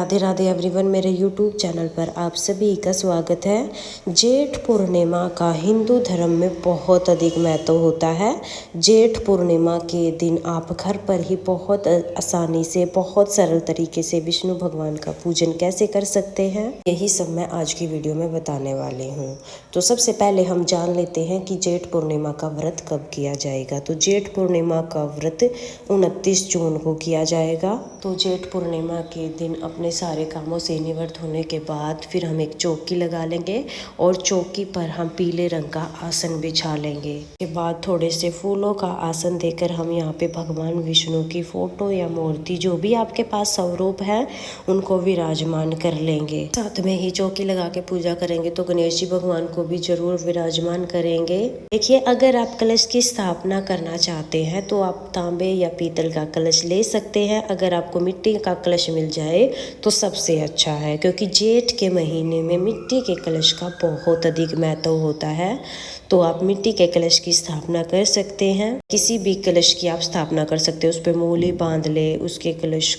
Radhe Radhe everyone, मेरे YouTube channel पर आप सभी का स्वागत है। जेठ पूर्णिमा का हिंदू धर्म में बहुत अधिक महत्व होता है। जेठ पूर्णिमा के दिन आप घर पर ही बहुत आसानी से, बहुत सरल तरीके से विष्णु भगवान का पूजन कैसे कर सकते हैं, यही सब मैं आज की वीडियो में बताने वाली हूँ। तो सबसे पहले हम जान लेते हैं कि जेठ पूर्णिमा का व्रत कब किया जाएगा। तो जेठ पूर्णिमा का व्रत 29 जून को किया जाएगा। तो जेठ पूर्णिमा के दिन अपने सारे कामों से निवृत्त होने के बाद फिर हम एक चौकी लगा लेंगे और चौकी पर हम पीले रंग का आसन बिछा लेंगे। के बाद थोड़े से फूलों का आसन देकर हम यहाँ पे भगवान विष्णु की फोटो या मूर्ति, जो भी आपके पास स्वरूप है, उनको विराजमान कर लेंगे। साथ में ही चौकी लगा के पूजा करेंगे तो गणेश जी भगवान को भी जरूर विराजमान करेंगे। देखिए, अगर आप कलश की स्थापना करना चाहते हैं तो आप तांबे या पीतल का कलश ले सकते हैं। अगर आपको मिट्टी का कलश मिल जाए तो सबसे अच्छा है, क्योंकि जेठ के महीने में मिट्टी के कलश का बहुत अधिक महत्व होता है। तो आप मिट्टी के कलश की स्थापना कर सकते हैं। किसी भी कलश की आप स्थापना कर सकते हैं। उस पर मूली बांध ले, उसके कलश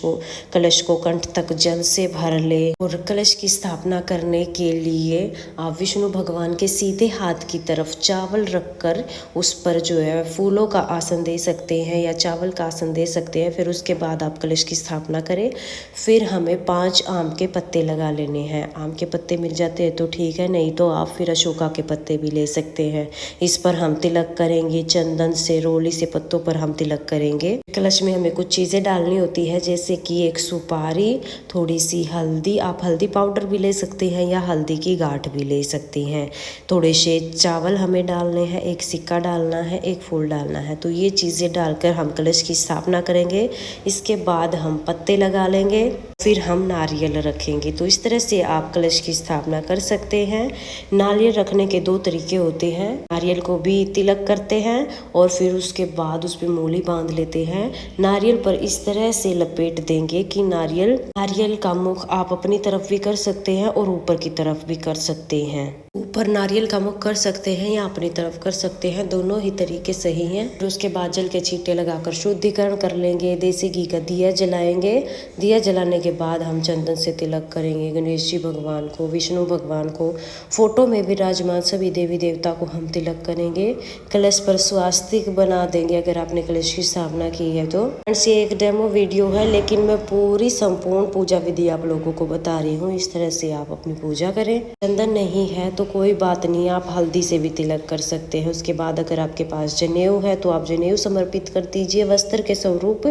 को कंठ तक जल से भर ले। और कलश की स्थापना करने के लिए आप विष्णु भगवान के सीधे हाथ की तरफ चावल रखकर उस पर जो है फूलों का आसन दे सकते हैं या चावल का आसन दे सकते हैं। फिर उसके बाद आप कलश की स्थापना करें। फिर हमें 5 आम के पत्ते लगा लेने हैं। आम के पत्ते मिल जाते हैं तो ठीक है, नहीं तो आप फिर अशोका के पत्ते भी ले सकते हैं। इस पर हम तिलक करेंगे। चंदन से, रोली से पत्तों पर हम तिलक करेंगे। कलश में हमें कुछ चीज़ें डालनी होती है, जैसे कि एक सुपारी, थोड़ी सी हल्दी, आप हल्दी पाउडर भी ले सकते हैं या हल्दी की गांठ भी ले सकती हैं। थोड़े से चावल हमें डालने हैं, एक सिक्का डालना है, एक फूल डालना है। तो ये चीज़ें डालकर हम कलश की स्थापना करेंगे। इसके बाद हम पत्ते लगा लेंगे, फिर हम नारियल रखेंगे। तो इस तरह से आप कलश की स्थापना कर सकते हैं। नारियल रखने के 2 तरीके होते हैं। नारियल को भी तिलक करते हैं और फिर उसके बाद उस पर मूली बांध लेते हैं। नारियल पर इस तरह से लपेट देंगे कि नारियल का मुख आप अपनी तरफ भी कर सकते हैं और ऊपर की तरफ भी कर सकते हैं। ऊपर नारियल का मुख कर सकते हैं या अपनी तरफ कर सकते हैं, दोनों ही तरीके सही हैं। और उसके बाद जल के छींटे लगाकर शुद्धिकरण कर लेंगे। देसी घी का दिया जलाएंगे। दिया जलाने के बाद हम चंदन से तिलक करेंगे। गणेश जी भगवान को, विष्णु भगवान को, फोटो में विराजमान सभी देवी देवता को हम तिलक करेंगे। कलश पर स्वास्तिक बना देंगे अगर आपने कलश की स्थापना की है तो। ये एक डेमो वीडियो है, लेकिन मैं पूरी संपूर्ण पूजा विधि आप लोगों को बता रही हूँ। इस तरह से आप अपनी पूजा करें। चंदन नहीं है तो कोई बात नहीं, आप हल्दी से भी तिलक कर सकते हैं। उसके बाद अगर आपके पास जनेऊ है तो आप जनेऊ समर्पित कर दीजिए वस्त्र के स्वरूप,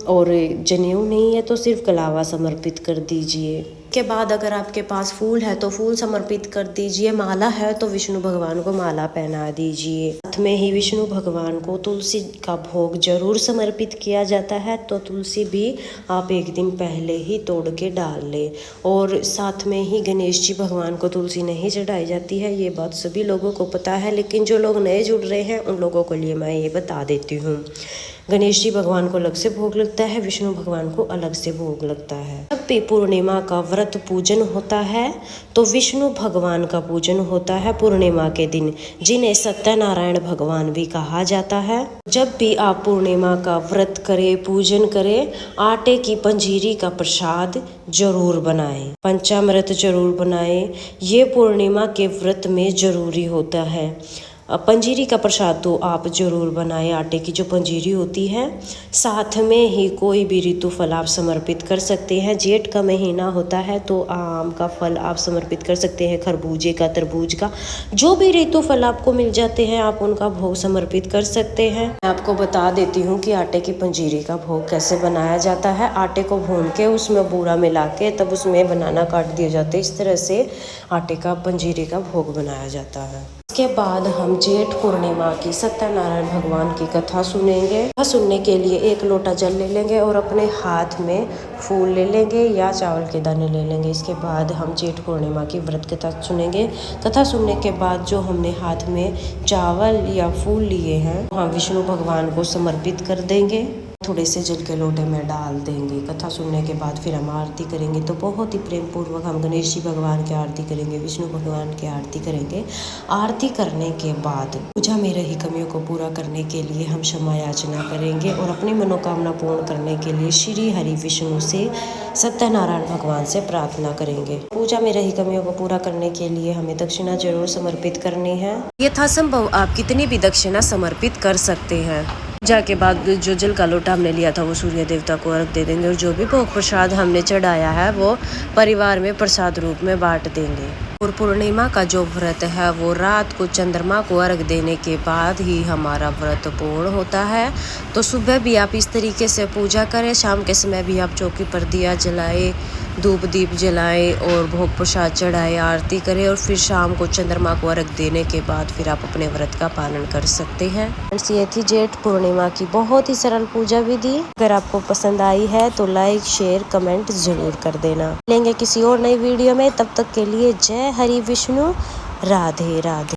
और जनेऊ नहीं है तो सिर्फ कलावा समर्पित कर दीजिए। के बाद अगर आपके पास फूल है तो फूल समर्पित कर दीजिए। माला है तो विष्णु भगवान को माला पहना दीजिए। साथ में ही विष्णु भगवान को तुलसी का भोग जरूर समर्पित किया जाता है, तो तुलसी भी आप एक दिन पहले ही तोड़ के डाल लें। और साथ में ही गणेश जी भगवान को तुलसी नहीं चढ़ाई जाती है, ये बात सभी लोगों को पता है, लेकिन जो लोग नए जुड़ रहे हैं उन लोगों के लिए मैं ये बता देती हूँ। गणेश जी भगवान को अलग से भोग लगता है, विष्णु भगवान को अलग से भोग लगता है। जब भी पूर्णिमा का व्रत पूजन होता है तो विष्णु भगवान का पूजन होता है पूर्णिमा के दिन, जिन्हें सत्यनारायण भगवान भी कहा जाता है। जब भी आप पूर्णिमा का व्रत करें, पूजन करें, आटे की पंजीरी का प्रसाद जरूर बनाएं, पंचामृत जरूर बनाएं। ये पूर्णिमा के व्रत में जरूरी होता है। पंजीरी का प्रसाद तो आप जरूर बनाएं, आटे की जो पंजीरी होती है। साथ में ही कोई भी ऋतु फल आप समर्पित कर सकते हैं। जेठ का महीना होता है तो आम का फल आप समर्पित कर सकते हैं, खरबूजे का, तरबूज का, जो भी ऋतु फल आपको मिल जाते हैं आप उनका भोग समर्पित कर सकते हैं। मैं आपको बता देती हूँ कि आटे की पंजीरी का भोग कैसे बनाया जाता है। आटे को भून के उसमें बूरा मिला के तब उसमें बनाना काट दिया जाता है। इस तरह से आटे का पंजीरी का भोग बनाया जाता है। इसके बाद हम जेठ पूर्णिमा की सत्यनारायण भगवान की कथा सुनेंगे। कथा सुनने के लिए 1 लोटा जल ले लेंगे और अपने हाथ में फूल ले लेंगे या चावल के दाने ले लेंगे। इसके बाद हम जेठ पूर्णिमा की व्रत कथा सुनेंगे। कथा सुनने के बाद जो हमने हाथ में चावल या फूल लिए हैं हम विष्णु भगवान को समर्पित कर देंगे। थोड़े से जल के लोटे में डाल देंगे। कथा सुनने के बाद फिर हम आरती करेंगे। तो बहुत ही प्रेम पूर्वक हम गणेश जी भगवान की आरती करेंगे, विष्णु भगवान की आरती करेंगे। आरती करने के बाद पूजा में रही कमियों को पूरा करने के लिए हम क्षमा याचना करेंगे और अपनी मनोकामना पूर्ण करने के लिए श्री हरि विष्णु से सत्यनारायण भगवान से प्रार्थना करेंगे। पूजा में रही कमियों को पूरा करने के लिए हमें दक्षिणा जरूर समर्पित करनी है। यथासंभव आप कितनी भी दक्षिणा समर्पित कर सकते हैं। पूजा के बाद जो जल का लोटा हमने लिया था वो सूर्य देवता को अर्घ दे देंगे और जो भी भोग प्रसाद हमने चढ़ाया है वो परिवार में प्रसाद रूप में बांट देंगे। और पूर्णिमा का जो व्रत है वो रात को चंद्रमा को अर्घ देने के बाद ही हमारा व्रत पूर्ण होता है। तो सुबह भी आप इस तरीके से पूजा करें, शाम के समय भी आप चौकी पर दिया जलाएं, धूप दीप जलाएं और भोग प्रसाद चढ़ाएं, आरती करें और फिर शाम को चंद्रमा को अर्घ देने के बाद फिर आप अपने व्रत का पालन कर सकते हैं। ये थी जेठ पूर्णिमा की बहुत ही सरल पूजा विधि। अगर आपको पसंद आई है तो लाइक शेयर कमेंट जरूर कर देना। मिलेंगे किसी और नई वीडियो में, तब तक के लिए जय हरि विष्णु, राधे राधे।